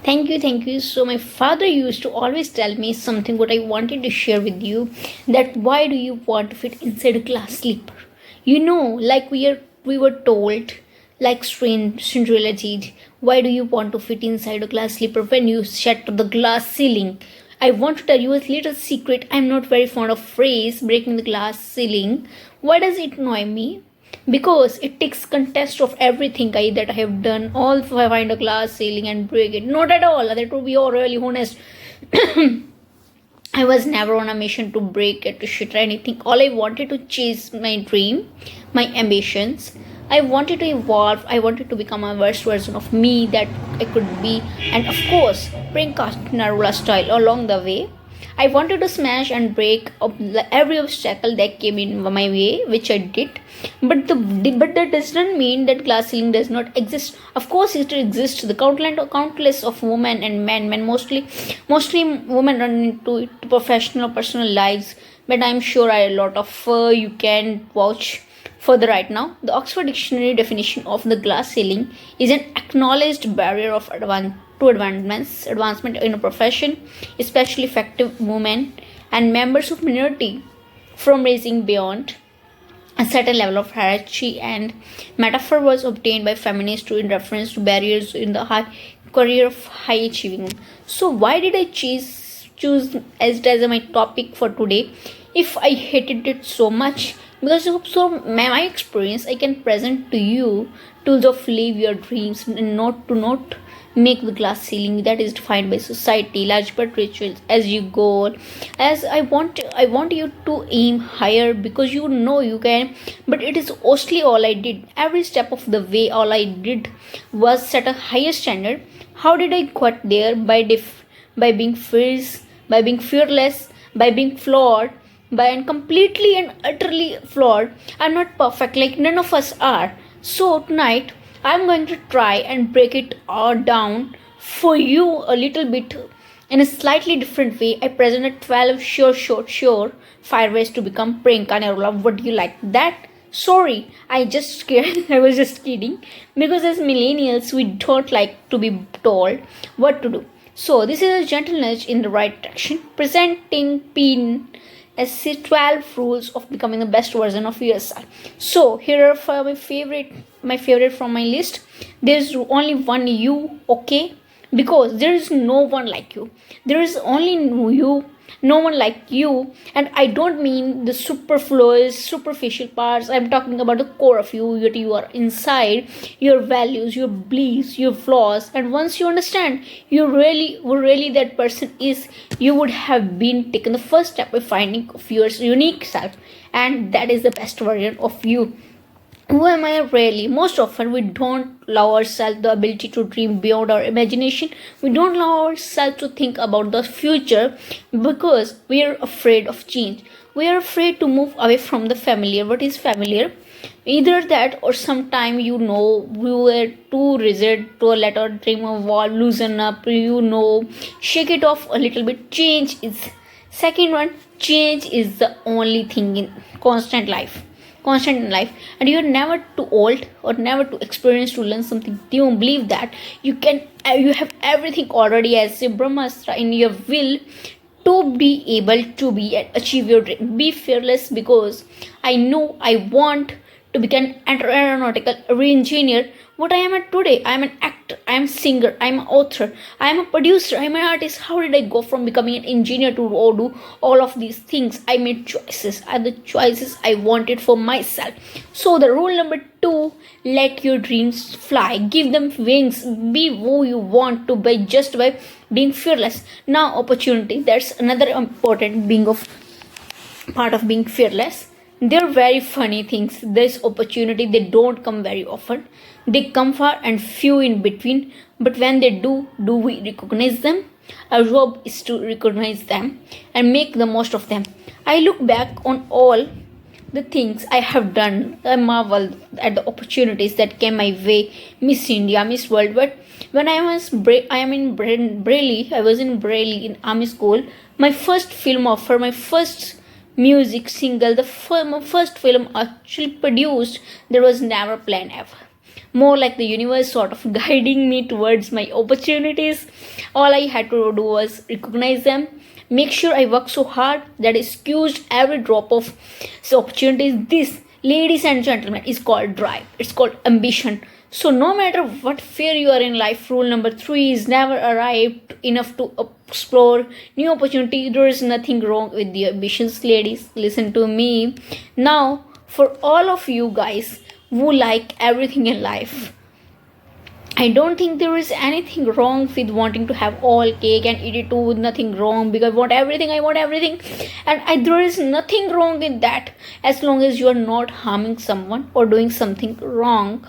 Thank you, thank you. So my father used to always tell me something what I wanted to share with you, that why do you want to fit inside a glass slipper? Like we were told, like Cinderella did. Why do you want to fit inside a glass slipper when you shatter the glass ceiling? I want to tell you a little secret. I'm not very fond of phrase breaking the glass ceiling. Why does it annoy me? Because it takes contest of everything that I have done. All if I find a glass ceiling and break it. Not at all. That would be all really honest. I was never on a mission to break it, to shit or anything. All I wanted to chase my dream, my ambitions. I wanted to evolve. I wanted to become a worst version of me that I could be, and of course, bring Narula style along the way. I wanted to smash and break up every obstacle that came in my way, which I did. But that does not mean that glass ceiling does not exist. Of course, it exists. The countless of women and men, mostly women run into it, professional or personal lives. But I'm sure a lot of you can vouch further right now. The Oxford Dictionary definition of the glass ceiling is an acknowledged barrier of advancement in a profession, especially effective women and members of minority from raising beyond a certain level of hierarchy, and metaphor was obtained by feminists in reference to barriers in the high career of high achieving. So why did I choose as my topic for today if I hated it so much? Because of my experience, I can present to you tools of live your dreams and not make the glass ceiling that is defined by society, large but rituals as you go. As I want you to aim higher because you know you can, but it is mostly all I did. Every step of the way, all I did was set a higher standard. How did I get there? By being fierce, by being fearless, by being flawed, by and completely and utterly flawed. I'm not perfect, like none of us are. So tonight I'm going to try and break it all down for you a little bit in a slightly different way. I presented 12 sure fire ways to become Priyanka Narula. Would you like that? Sorry, I just scared. I was just kidding. Because as millennials, we don't like to be told what to do. So this is a gentle nudge in the right direction. Presenting Pin as 12 rules of becoming the best version of yourself. So here are my favorite from my list. There's only one you, okay? Because there is no one like you. There is only you, no one like you. And I don't mean the superfluous, superficial parts. I'm talking about the core of you, what you are inside, your values, your beliefs, your flaws. And once you understand who really that person is, you would have been taken the first step of finding of your unique self. And that is the best version of you. Who am I really? Most often, we don't allow ourselves the ability to dream beyond our imagination. We don't allow ourselves to think about the future because we are afraid of change. We are afraid to move away from the familiar. What is familiar? Either that or sometime we were too rigid to let our dream evolve, loosen up, shake it off a little bit. Change is second one. Change is the only thing in constant in life, and you're never too old or never too experienced to learn something new. Believe that you have everything already as a brahmastra in your will to be able to be and achieve your dream. Be fearless, because I know I want to become an aeronautical engineer. What I am at today, I am an actor, I am a singer, I am an author, I am a producer, I am an artist. How did I go from becoming an engineer to do all of these things? I made choices, are the choices I wanted for myself. So the rule number 2: let your dreams fly, give them wings, be who you want to be just by being fearless. Now opportunity, that's another important being of part of being fearless. They're very funny things. This opportunity, they don't come very often. They come far and few in between. But when they do we recognize them? Our job is to recognize them and make the most of them. I look back on all the things I have done. I marvel at the opportunities that came my way. Miss India, Miss World. But when I was in Braille in army school. My first film offer, my first music single, my first film actually produced, there was never plan ever. more like the universe sort of guiding me towards my opportunities. All I had to do was recognize them, make sure I work so hard that I squeezed every drop of opportunities. This, ladies and gentlemen, is called drive. It's called ambition. So no matter what fear you are in life, rule number 3 is never arrived enough to explore new opportunity. There is nothing wrong with the ambitions, ladies. Listen to me. Now, for all of you guys who like everything in life, I don't think there is anything wrong with wanting to have all cake and eat it too. Nothing wrong because I want everything. And there is nothing wrong with that as long as you are not harming someone or doing something wrong.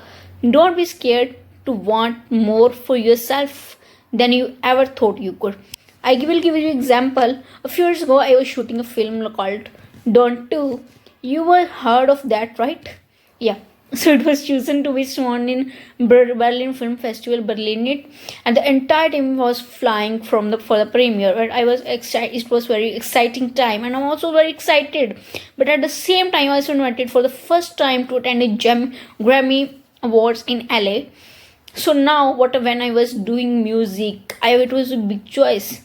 Don't be scared to want more for yourself than you ever thought you could. I will give you an example. A few years ago, I was shooting a film called Don't 2. You were heard of that, right? Yeah. So it was chosen to be shown in Berlin Film Festival, Berlin, and the entire team was flying for the premiere. And I was excited. It was very exciting time, and I'm also very excited. But at the same time, I was invited for the first time to attend a Grammy Awards in LA. So now, when I was doing music, it was a big choice.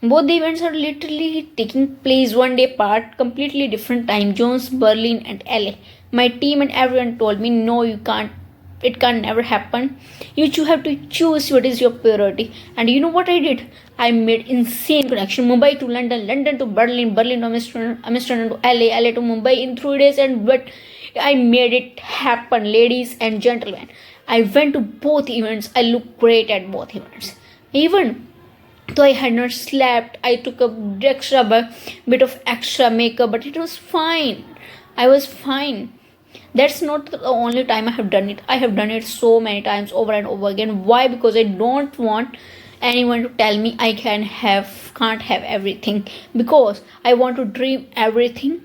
Both the events are literally taking place one day apart, completely different time zones, Berlin and LA. My team and everyone told me, no, you can't. It can never happen. You have to choose what is your priority. And you know what I did? I made insane connection. Mumbai to London, London to Berlin, Berlin to Amsterdam to LA, LA to Mumbai in 3 days. But I made it happen, ladies and gentlemen. I went to both events. I looked great at both events. Even though I had not slept, I took a bit of extra makeup, but it was fine. I was fine. That's not the only time I have done it. I have done it so many times over and over again. Why? Because I don't want anyone to tell me I can't have everything. Because I want to dream everything.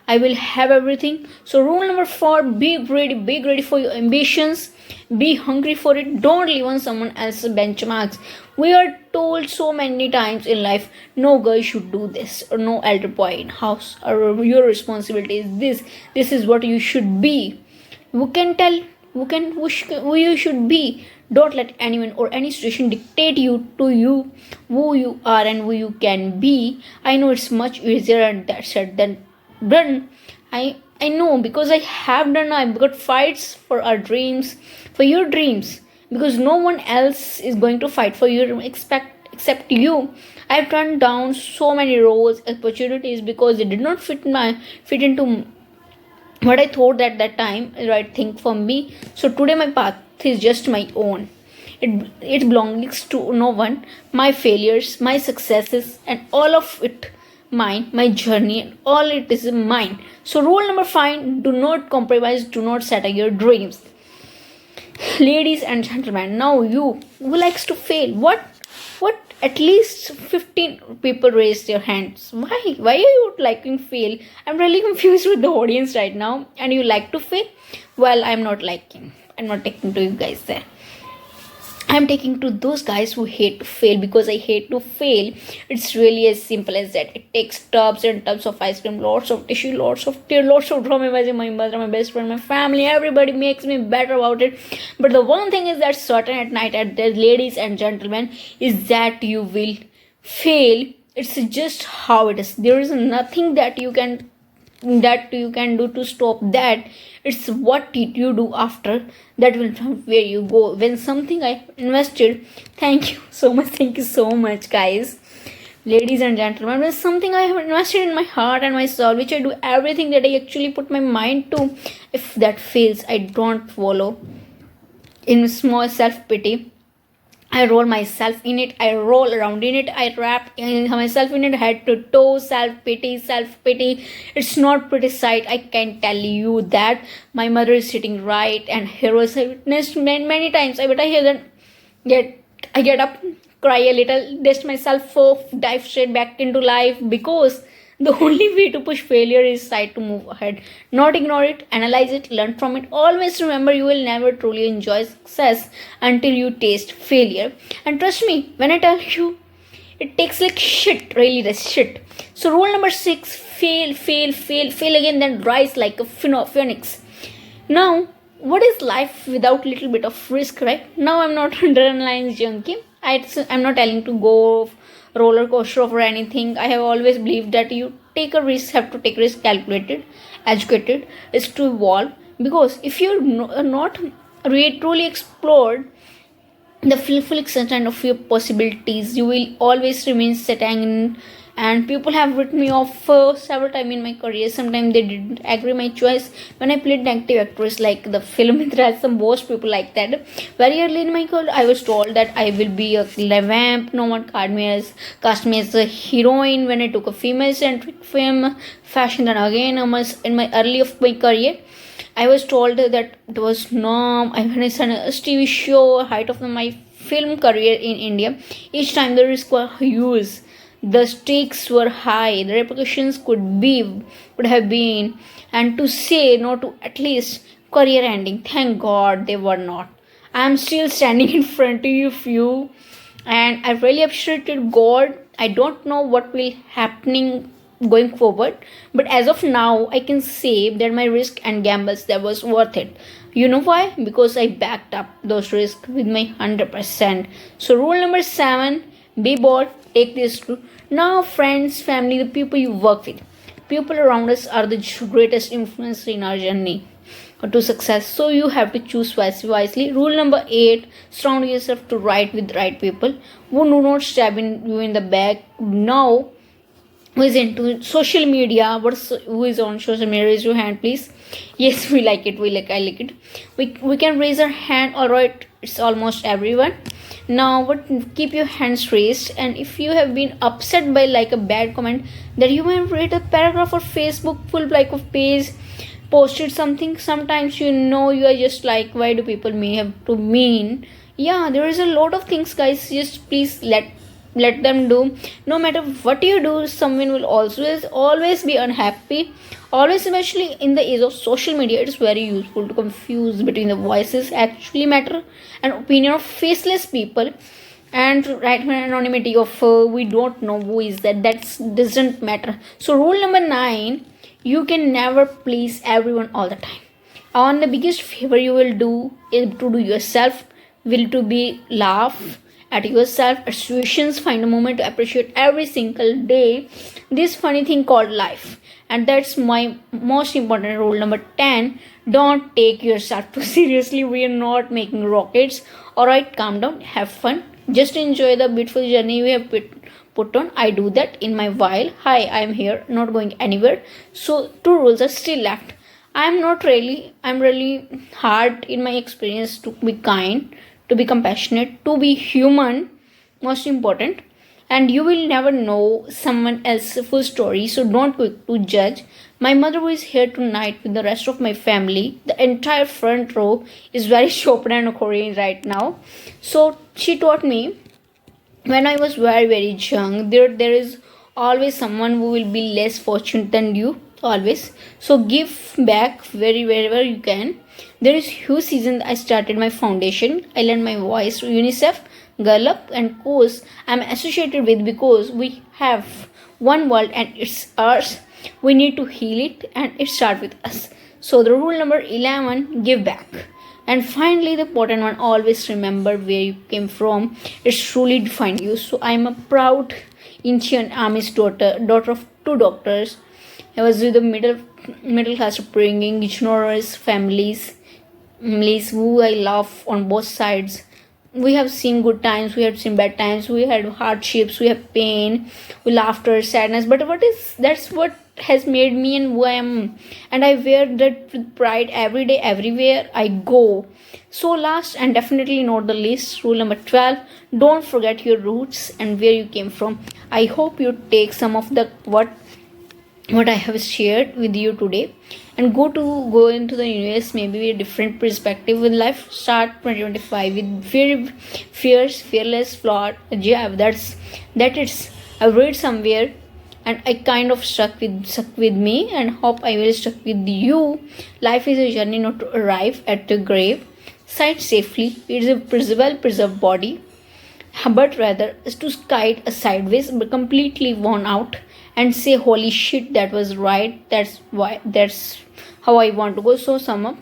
I will have everything. So rule number 4, be ready for your ambitions. Be hungry for it. Don't live on someone else's benchmarks. We are told so many times in life, no girl should do this, or no elder boy in house, or your responsibility is this. This is what you should be. Who can tell who you should be? Don't let anyone or any situation dictate to you who you are and who you can be. I know it's much easier and that said than done. I know because I have done. I've got fights for our dreams, for your dreams, because no one else is going to fight for you except you. I've turned down so many roles, opportunities because they did not fit into what I thought at that time the right thing for me. So today my path is just my own. It belongs to no one. My failures, my successes, and all of it mine, my journey, and all it is mine. So rule number 5, do not compromise, do not settle your dreams. Ladies and gentlemen, now you who likes to fail, what at least 15 people raised their hands. Why are you liking fail? I'm really confused with the audience right now. And you like to fail? Well, I'm not taking to you guys there. I'm taking to those guys who hate to fail, because I hate to fail. It's really as simple as that. It takes tubs and tubs of ice cream, lots of tissue, lots of tears, lots of drama. My mother, my best friend, my family, everybody makes me better about it. But the one thing is that certain at night, ladies and gentlemen, is that you will fail. It's just how it is. There is nothing that you can do to stop that. It's what you do after that will where you go. When something I invested, thank you so much guys, ladies and gentlemen, when something I have invested in my heart and my soul, which I do everything that I actually put my mind to, if that fails, I don't follow in small self-pity. I roll myself in it. I roll around in it. I wrap myself in it head to toe. Self-pity. It's not pretty sight. I can tell you that. My mother is sitting right, and here was I witnessed many times. I hear that. I get up, cry a little, dust myself off, dive straight back into life, because the only way to push failure is to move ahead. Not ignore it, analyze it, learn from it. Always remember, you will never truly enjoy success until you taste failure. And trust me when I tell you, it takes like shit, really the shit. So rule number 6, fail again, then rise like a phoenix. Now, what is life without little bit of risk, right? Now I'm not adrenaline junkie. I'm not telling to go roller coaster or anything. I have always believed that you take a risk, have to take risk calculated, educated, is to evolve. Because if you're not really truly explored the full extent of your possibilities, you will always remain stagnant. And people have written me off several times in my career. Sometimes they didn't agree my choice when I played negative actress like the film. There are some most people like that. Very early in my career, I was told that I will be a vamp. No one cast me as a heroine when I took a female-centric film fashion. Then again, in my early of my career, I was told that it was no. I when I saw a TV show, height of my film career in India, each time the risk was huge, the stakes were high, the repercussions could have been, and to say no to at least career ending. Thank God they were not. I am still standing in front of you, and I really appreciated God. I don't know what will happening going forward, but as of now I can say that my risk and gambles that was worth it. You know why? Because I backed up those risks with my 100%. So rule number 7, be bold, take this through. Now friends, family, the people you work with, people around us are the greatest influence in our journey to success. So you have to choose wisely. Rule number 8, surround yourself to with right people who do not stab you in the back. Now who is into social media, who is on social media, raise your hand please. Yes, we like it, I like it. We can raise our hand. All right, it's almost everyone now, but keep your hands raised. And if you have been upset by like a bad comment, that you may write a paragraph or Facebook full like of page, posted something. Sometimes you are just like, why do people may have to mean? Yeah, there is a lot of things, guys. Just please let them do. No matter what you do, someone will always be unhappy. Always, especially in the age of social media, it is very useful to confuse between the voices actually matter and opinion of faceless people, and right anonymity of we don't know who is that doesn't matter. So rule number 9, you can never please everyone all the time. On the biggest favor you will do is to do yourself, will to be laugh at yourself, at situations, find a moment to appreciate every single day this funny thing called life. And that's my most important rule. Number 10, don't take yourself too seriously. We are not making rockets. Alright, calm down, have fun, just enjoy the beautiful journey we have put on. I do that in my while. Hi, I'm here, not going anywhere. So 2 rules are still left. I'm really hard in my experience to be kind, to be compassionate, to be human, most important. And you will never know someone else's full story, so don't quick to judge. My mother, who is here tonight with the rest of my family, the entire front row is very Chopin and Korean right now. So she taught me when I was very young, there is always someone who will be less fortunate than you, always. So give back wherever you can. There is huge season I started my foundation. I learned my voice to UNICEF, Girl Up, and course I'm associated with, because we have one world and it's ours. We need to heal it, and it starts with us. So the rule number 11, give back. And finally, the important one, always remember where you came from. It's truly defined you. So I'm a proud Indian Army's daughter of 2 doctors. I was with the middle class upbringing, generous families who I love on both sides. We have seen good times, we have seen bad times, we had hardships, we have pain, we laughter, sadness. But that's what has made me and who I am, and I wear that with pride every day, everywhere I go. So last and definitely not the least, rule number 12, don't forget your roots and where you came from. I hope you take some of the what I have shared with you today and go into the US maybe with a different perspective with life. Start 2025 with fierce, fearless, flawed. Yeah, that it's I read somewhere and I kind of stuck with me, and hope I will stuck with you. Life is a journey, not to arrive at the grave. Sight safely. It is a preserved body, but rather is to kite a sideways but completely worn out and say holy shit, that was right, that's how I want to go. So sum up,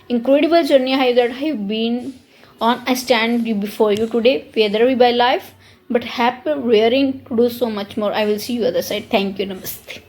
incredible journey that I've been on. I stand before you today, whether we by life, but happy rearing to do so much more. I will see you other side. Thank you. Namaste.